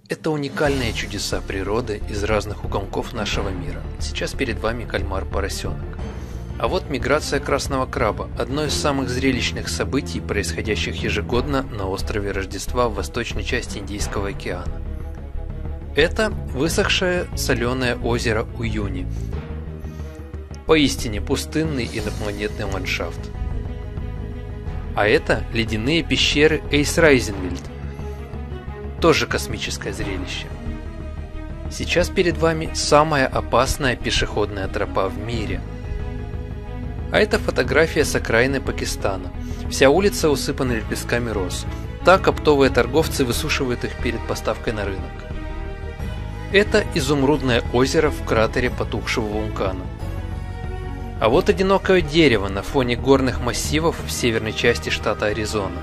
Это уникальные чудеса природы из разных уголков нашего мира. Сейчас перед вами кальмар-поросенок. А вот миграция красного краба – одно из самых зрелищных событий, происходящих ежегодно на острове Рождества в восточной части Индийского океана. Это высохшее соленое озеро Уюни. Поистине пустынный инопланетный ландшафт. А это ледяные пещеры Эйсрайзенвельд. Тоже космическое зрелище. Сейчас перед вами самая опасная пешеходная тропа в мире. А это фотография с окраины Пакистана. Вся улица усыпана лепестками роз. Так оптовые торговцы высушивают их перед поставкой на рынок. Это изумрудное озеро в кратере потухшего вулкана. А вот одинокое дерево на фоне горных массивов в северной части штата Аризона.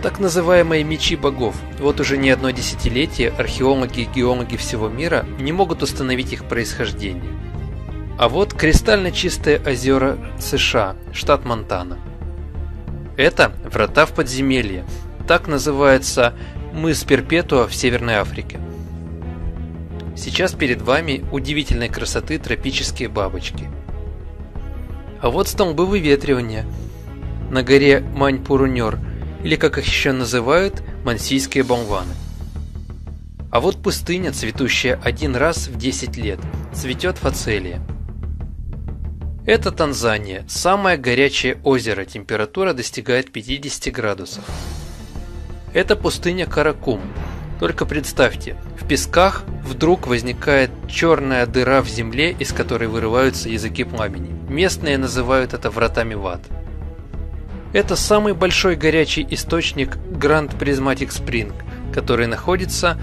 Так называемые мечи богов. Вот уже не одно десятилетие археологи и геологи всего мира не могут установить их происхождение. А вот кристально чистые озера США, штат Монтана. Это врата в подземелье. Так называется мыс Перпетуа в Северной Африке. Сейчас перед вами удивительной красоты тропические бабочки. А вот столбы выветривания на горе Маньпуруньор, или как их еще называют, мансийские болваны. А вот пустыня, цветущая один раз в 10 лет, цветет фацелия. Это Танзания, самое горячее озеро, температура достигает 50 градусов. Это пустыня Каракум. Только представьте, в песках вдруг возникает черная дыра в земле, из которой вырываются языки пламени. Местные называют это вратами в ад. Это самый большой горячий источник Grand Prismatic Spring, который находится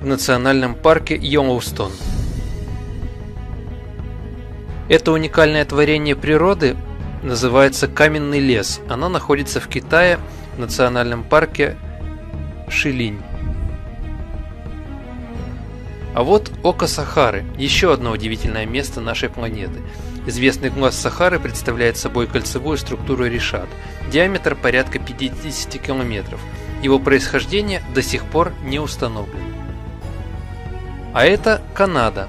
в национальном парке Йеллоустон. Это уникальное творение природы называется каменный лес. Оно находится в Китае в национальном парке Шилинь. А вот око Сахары, еще одно удивительное место нашей планеты. Известный глаз Сахары представляет собой кольцевую структуру решат, диаметр порядка 50 километров. Его происхождение до сих пор не установлено. А это Канада.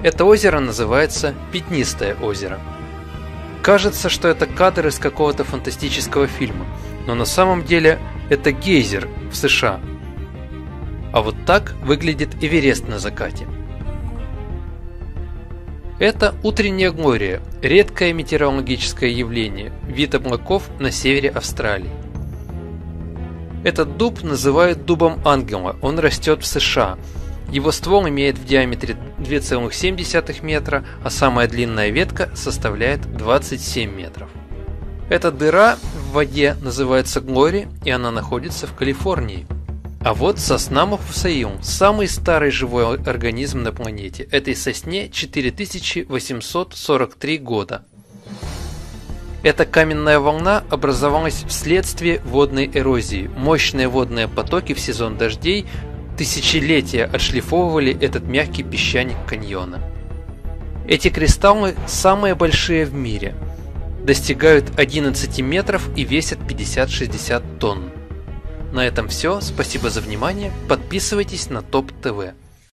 Это озеро называется Пятнистое озеро. Кажется, что это кадр из какого-то фантастического фильма, но на самом деле это гейзер в США. А вот так выглядит Эверест на закате. Это утренняя глория, редкое метеорологическое явление, вид облаков на севере Австралии. Этот дуб называют дубом ангела, он растет в США. Его ствол имеет в диаметре 2,7 метра, а самая длинная ветка составляет 27 метров. Эта дыра в воде называется Глори, и она находится в Калифорнии. А вот сосна Мафусаил, самый старый живой организм на планете. Этой сосне 4843 года. Эта каменная волна образовалась вследствие водной эрозии. Мощные водные потоки в сезон дождей тысячелетия отшлифовывали этот мягкий песчаник каньона. Эти кристаллы самые большие в мире. Достигают 11 метров и весят 50-60 тонн. На этом все. Спасибо за внимание. Подписывайтесь на ТОП ТВ.